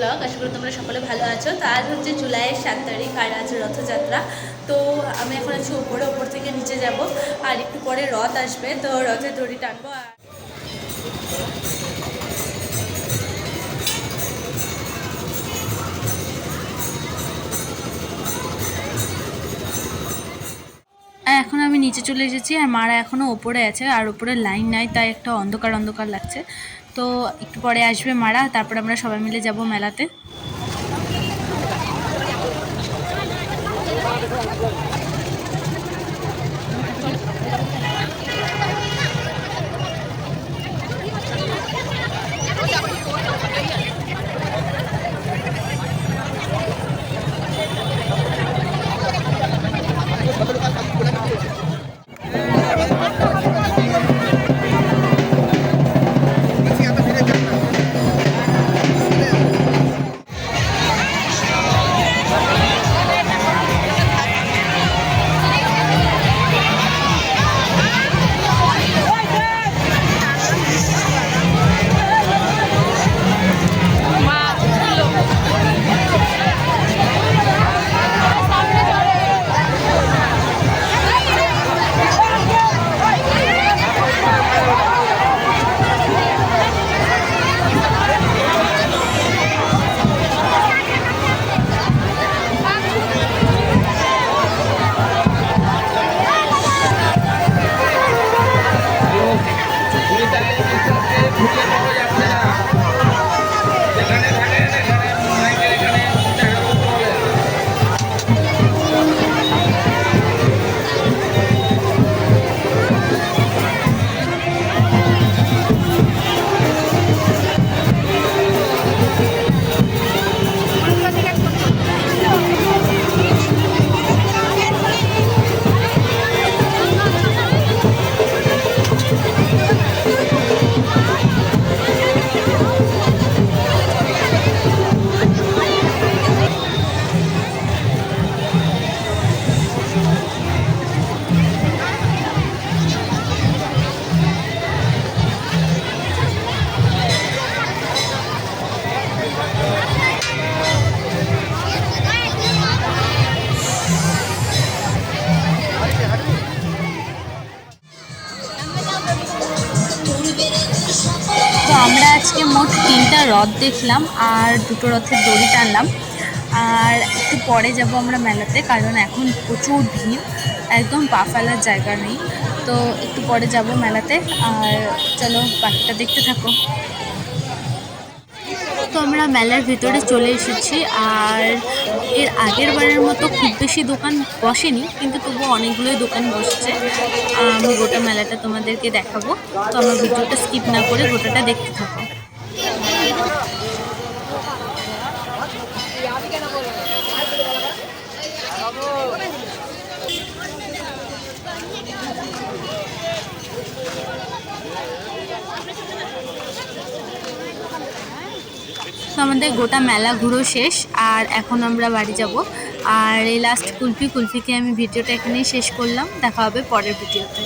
Blog. আশা করি তোমরা সকলে ভালো আছো। তো আজ হচ্ছে জুলাইয়ের 7 তারিখ আর আজ রথযাত্রা। তো আমি এখন আছি ওপর থেকে নিচে যাব আর একটু পরে রথ আসবে, তো রথের দড়ি টানবো। এখন আমি নিচে চলে এসেছি আর মারা এখনও ওপরে আছে আর ওপরে লাইন নাই, তাই একটা অন্ধকার অন্ধকার লাগছে। তো একটু পরে আসবে মারা, তারপর আমরা সবাই মিলে যাব মেলাতে। তো আমরা আজকে মোট 3টা রথ দেখলাম আর 2টো রথের দড়ি টানলাম। আর একটু পরে যাব আমরা মেলাতে, কারণ এখন প্রচুর ভিড়, একদম পা ফেলার জায়গা নেই। তো একটু পরে যাব মেলাতে, আর চলো বাকিটা দেখতে থাকো। তো আমরা মেলার ভিতরে চলে এসেছি, আর এর আগের বারের মতো খুব বেশি দোকান বসেনি, কিন্তু তবুও অনেকগুলোই দোকান বসছে। আমি গোটা মেলাটা তোমাদেরকে দেখাবো, তো আমার ভিডিওটা স্কিপ না করে গোটাটা দেখতে থাকো। তো আমাদের গোটা মেলা ঘুরো শেষ, আর এখন আমরা বাড়ি যাব। আর এই লাস্ট কুলফিকে আমি ভিডিওটা এখানেই শেষ করলাম। দেখা হবে পরের ভিডিওতে।